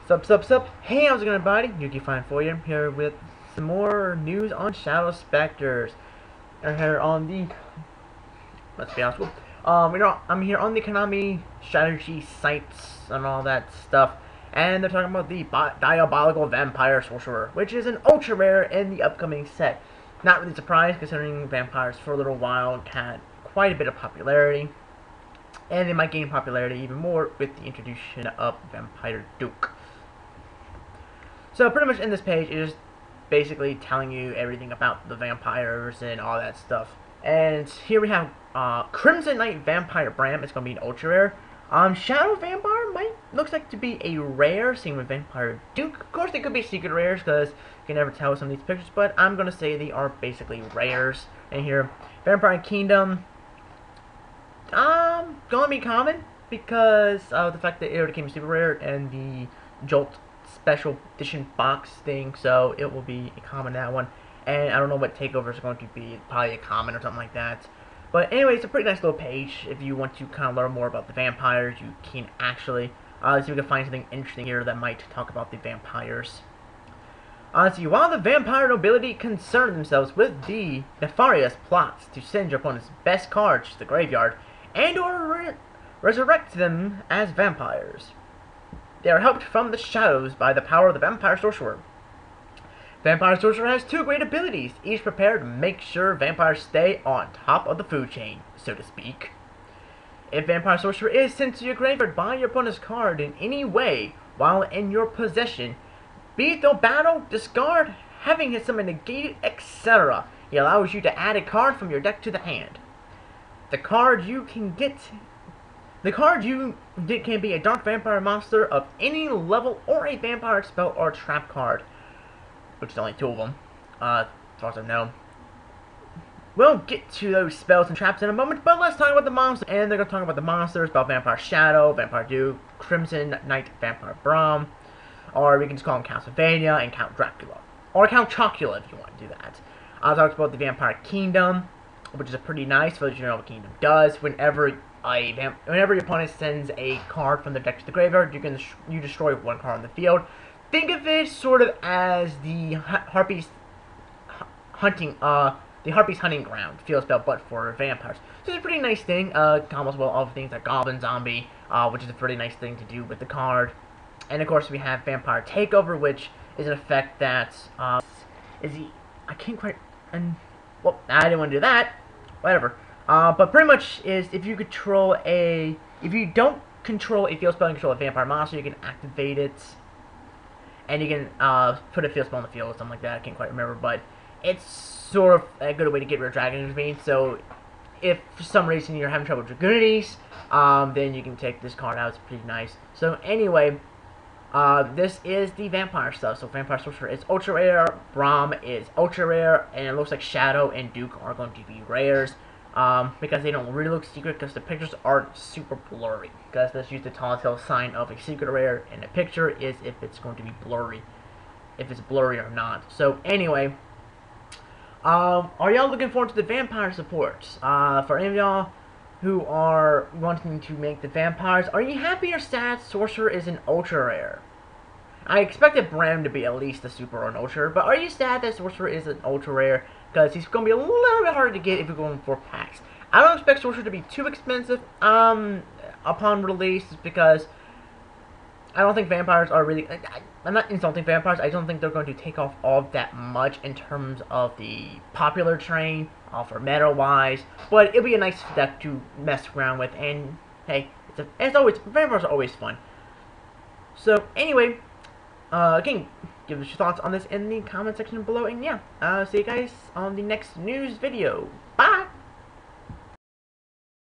Sup. Hey, how's it going, everybody? Yuki Fine for you. I'm here with some more news on Shadow Specters. I'm here on the... Let's be honest with I'm here on the Konami strategy sites and all that stuff. And they're talking about the Diabolical Vampire Sorcerer, which is an ultra rare in the upcoming set. Not really surprised, considering vampires for a little while had quite a bit of popularity. And they might gain popularity even more with the introduction of Vampire Duke. So pretty much in this page is basically telling you everything about the vampires and all that stuff. And here we have Crimson Knight Vampire Bram. It's going to be an ultra rare. Shadow Vampire looks like to be a rare. Same with Vampire Duke. Of course, they could be secret rares because you can never tell with some of these pictures. But I'm going to say they are basically rares. And here, Vampire Kingdom. Going to be common because of the fact that it already came super rare and the Jolt special edition box thing, so it will be a common, that one. And I don't know what takeovers are going to be, probably a common or something like that. But anyway, it's a pretty nice little page. If you want to kind of learn more about the vampires, you can actually see if we can find something interesting here that might talk about the vampires. See, while the vampire nobility concern themselves with the nefarious plots to send your opponent's best cards to the graveyard and or resurrect them as vampires, they are helped from the shadows by the power of the Vampire Sorcerer. Vampire Sorcerer has two great abilities, each prepared to make sure vampires stay on top of the food chain, so to speak. If Vampire Sorcerer is sent to your graveyard by your opponent's card in any way while in your possession, be it through battle, discard, having his summon negated, etc., he allows you to add a card from your deck to the hand. The card you get can be a dark vampire monster of any level or a vampire spell or trap card, which is only two of them, as far as I know. We'll get to those spells and traps in a moment, but let's talk about the monsters. And they're going to talk about the monsters, about Vampire Shadow, Vampire Duke, Crimson Knight Vampire Bram, or we can just call him Castlevania and Count Dracula, or Count Chocula if you want to do that. I'll talk about the Vampire Kingdom, which is a pretty nice, so you know what Kingdom does. Whenever your opponent sends a card from their deck to the graveyard, you destroy one card on the field. Think of it sort of as the Harpy's hunting ground field spell, but for vampires. So it's a pretty nice thing. Combos well all the things like Goblin Zombie, which is a pretty nice thing to do with the card. And of course we have Vampire Takeover, which is an effect that I can't quite. Well, I didn't want to do that. Whatever. But pretty much is if you don't control a field spell and control a vampire monster, you can activate it, and you can put a field spell on the field or something like that. I can't quite remember, but it's sort of a good way to get rid of Dragon Intervene. So if for some reason you're having trouble with Dragunities, then you can take this card out. It's pretty nice. So anyway, this is the vampire stuff. So Vampire Sorcerer is ultra rare, Bram is ultra rare, and it looks like Shadow and Duke are going to be rares. Because they don't really look secret, because the pictures aren't super blurry. Because that's used the telltale sign of a secret rare, and a picture is if it's going to be blurry, if it's blurry or not. So anyway, are y'all looking forward to the vampire supports? For any of y'all who are wanting to make the vampires, are you happy or sad Sorcerer is an ultra rare? I expected Bram to be at least a super or an ultra rare, but are you sad that Sorcerer is an ultra rare? Because he's going to be a little bit harder to get if you're going for packs. I don't expect Sorcerer to be too expensive upon release, because I don't think vampires are really... I'm not insulting vampires. I don't think they're going to take off all that much in terms of the popular train, for meta-wise. But it'll be a nice deck to mess around with. And, hey, vampires are always fun. So, anyway, again, give us your thoughts on this in the comment section below. And, yeah, see you guys on the next news video. Bye!